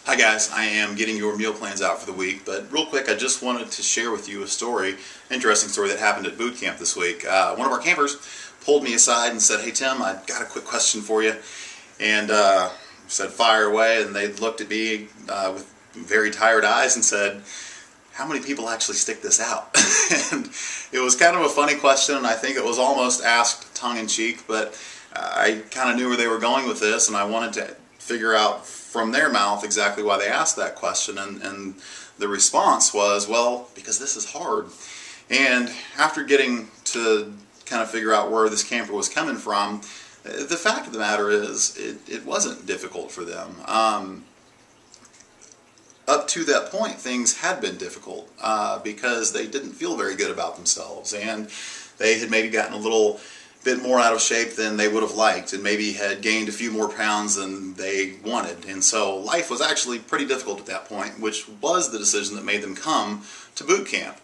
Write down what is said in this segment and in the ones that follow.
Hi guys, I am getting your meal plans out for the week, but real quick I just wanted to share with you a story, interesting story that happened at boot camp this week. One of our campers pulled me aside and said, "Hey Tim, I've got a quick question for you," and said fire away, and they looked at me with very tired eyes and said, "How many people actually stick this out?" And it was kind of a funny question, and I think it was almost asked tongue-in-cheek, but I kind of knew where they were going with this, and I wanted to figure out from their mouth exactly why they asked that question, and the response was, well, because this is hard. And after getting to kind of figure out where this camper was coming from, the fact of the matter is it wasn't difficult for them. Up to that point, things had been difficult because they didn't feel very good about themselves, and they had maybe gotten a little bit more out of shape than they would have liked, and maybe had gained a few more pounds than they wanted. And so life was actually pretty difficult at that point, which was the decision that made them come to boot camp.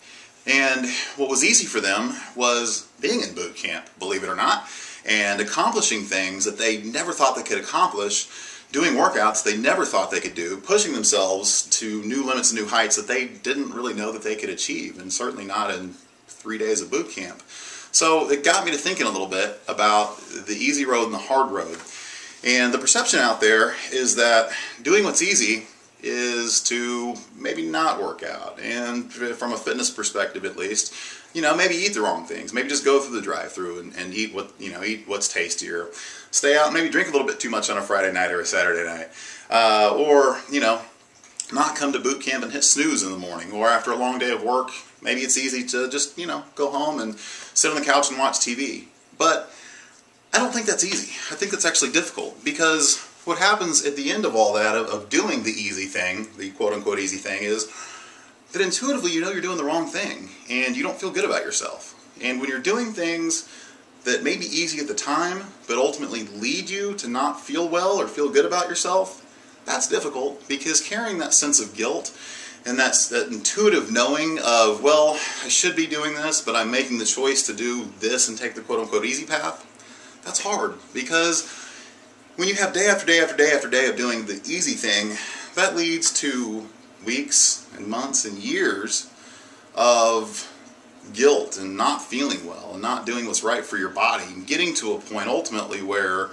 And what was easy for them was being in boot camp, believe it or not, and accomplishing things that they never thought they could accomplish, doing workouts they never thought they could do, pushing themselves to new limits and new heights that they didn't really know that they could achieve, and certainly not in 3 days of boot camp. So it got me to thinking a little bit about the easy road and the hard road. And the perception out there is that doing what's easy is to maybe not work out. And from a fitness perspective at least, maybe eat the wrong things. Maybe just go through the drive-thru and eat what's tastier. Stay out and maybe drink a little bit too much on a Friday night or a Saturday night. Or not come to boot camp and hit snooze in the morning, or after a long day of work, maybe it's easy to just, go home and sit on the couch and watch TV. But I don't think that's easy. I think that's actually difficult, because what happens at the end of all that, of doing the easy thing, the quote-unquote easy thing, is that intuitively you're doing the wrong thing, and you don't feel good about yourself. And when you're doing things that may be easy at the time, but ultimately lead you to not feel well or feel good about yourself, that's difficult, because carrying that sense of guilt and that intuitive knowing of, well, I should be doing this, but I'm making the choice to do this and take the quote-unquote easy path, that's hard. Because when you have day after day after day after day of doing the easy thing, that leads to weeks and months and years of guilt and not feeling well and not doing what's right for your body, and getting to a point ultimately where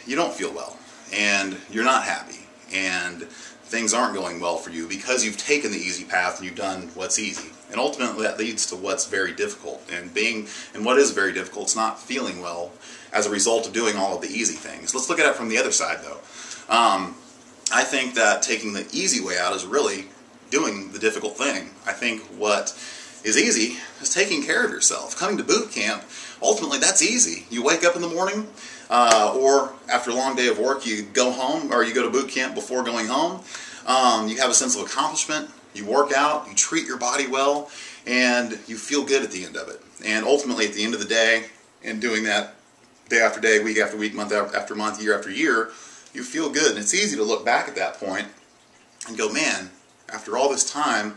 you don't feel well and you're not happy and things aren't going well for you because you've taken the easy path and you've done what's easy. And ultimately that leads to what's very difficult. And what is very difficult is not feeling well as a result of doing all of the easy things. Let's look at it from the other side though. I think that taking the easy way out is really doing the difficult thing. I think what is easy is taking care of yourself. Coming to boot camp, ultimately that's easy. You wake up in the morning, or after a long day of work, you go home, or you go to boot camp before going home. You have a sense of accomplishment, you work out, you treat your body well, and you feel good at the end of it. And ultimately at the end of the day, and doing that day after day, week after week, month after month, year after year, you feel good. And it's easy to look back at that point and go, man, after all this time,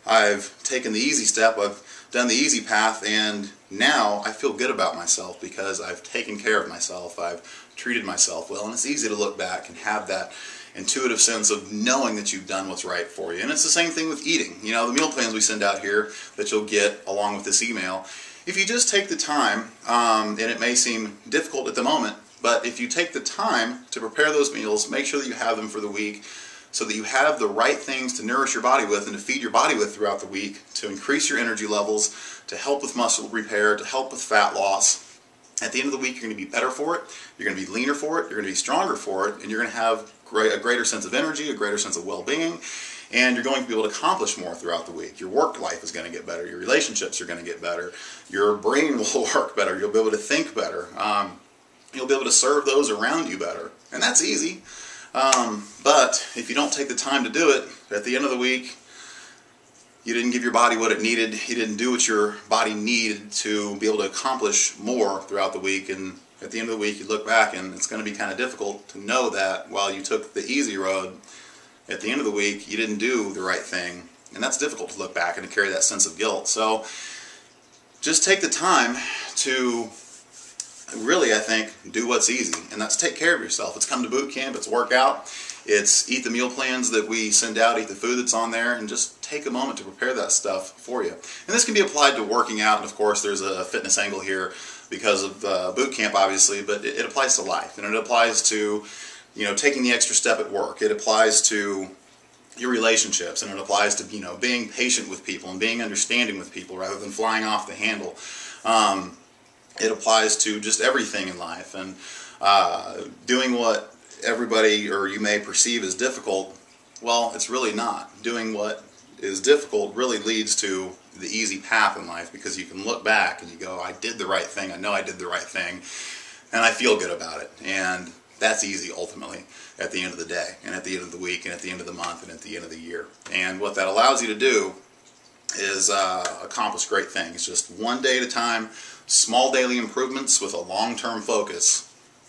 I've taken the easy step, I've done the easy path, and now I feel good about myself because I've taken care of myself, I've treated myself well. And it's easy to look back and have that intuitive sense of knowing that you've done what's right for you. And it's the same thing with eating. The meal plans we send out here that you'll get along with this email, if you just take the time, and it may seem difficult at the moment, but if you take the time to prepare those meals, make sure that you have them for the week, so that you have the right things to nourish your body with and to feed your body with throughout the week, to increase your energy levels, to help with muscle repair, to help with fat loss. At the end of the week, you're going to be better for it, you're going to be leaner for it, you're going to be stronger for it, and you're going to have a greater sense of energy, a greater sense of well-being, and you're going to be able to accomplish more throughout the week. Your work life is going to get better, your relationships are going to get better, your brain will work better, you'll be able to think better, you'll be able to serve those around you better, and that's easy. But if you don't take the time to do it, at the end of the week, you didn't give your body what it needed, you didn't do what your body needed to be able to accomplish more throughout the week, and at the end of the week you look back and it's going to be kind of difficult to know that while you took the easy road, at the end of the week you didn't do the right thing, and that's difficult to look back and to carry that sense of guilt. So just take the time to really, I think, do what's easy, and that's take care of yourself. It's come to boot camp, it's work out, It's eat the meal plans that we send out, eat the food that's on there, and just take a moment to prepare that stuff for you. And this can be applied to working out, and of course there's a fitness angle here because of boot camp, obviously, but it applies to life, and it applies to, you know, taking the extra step at work. It applies to your relationships, and it applies to, you know, being patient with people and being understanding with people rather than flying off the handle. It applies to just everything in life, and doing what everybody or you may perceive as difficult, well, it's really not. Doing what is difficult really leads to the easy path in life, because you can look back and you go, I did the right thing, I know I did the right thing, and I feel good about it. And that's easy ultimately at the end of the day, and at the end of the week, and at the end of the month, and at the end of the year. And what that allows you to do is accomplish great things. Just one day at a time, small daily improvements with a long-term focus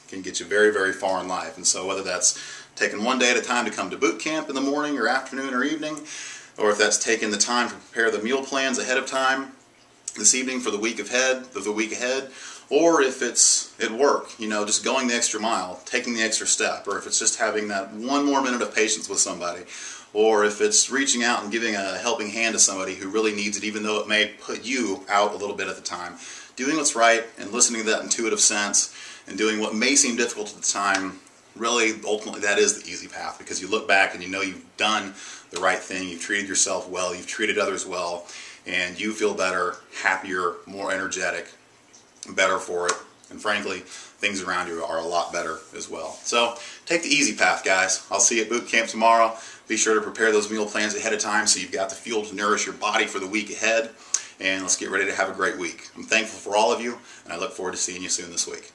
can get you very, very far in life. And so whether that's taking one day at a time to come to boot camp in the morning or afternoon or evening, or if that's taking the time to prepare the meal plans ahead of time this evening for the week ahead, or if it's at work, you know, just going the extra mile, taking the extra step, or if it's just having that one more minute of patience with somebody, or if it's reaching out and giving a helping hand to somebody who really needs it, even though it may put you out a little bit at the time. Doing what's right and listening to that intuitive sense and doing what may seem difficult at the time, really, ultimately, that is the easy path, because you look back and you know you've done the right thing, you've treated yourself well, you've treated others well, and you feel better, happier, more energetic, better for it, and frankly, things around you are a lot better as well. So take the easy path, guys. I'll see you at boot camp tomorrow. Be sure to prepare those meal plans ahead of time so you've got the fuel to nourish your body for the week ahead, and let's get ready to have a great week. I'm thankful for all of you, and I look forward to seeing you soon this week.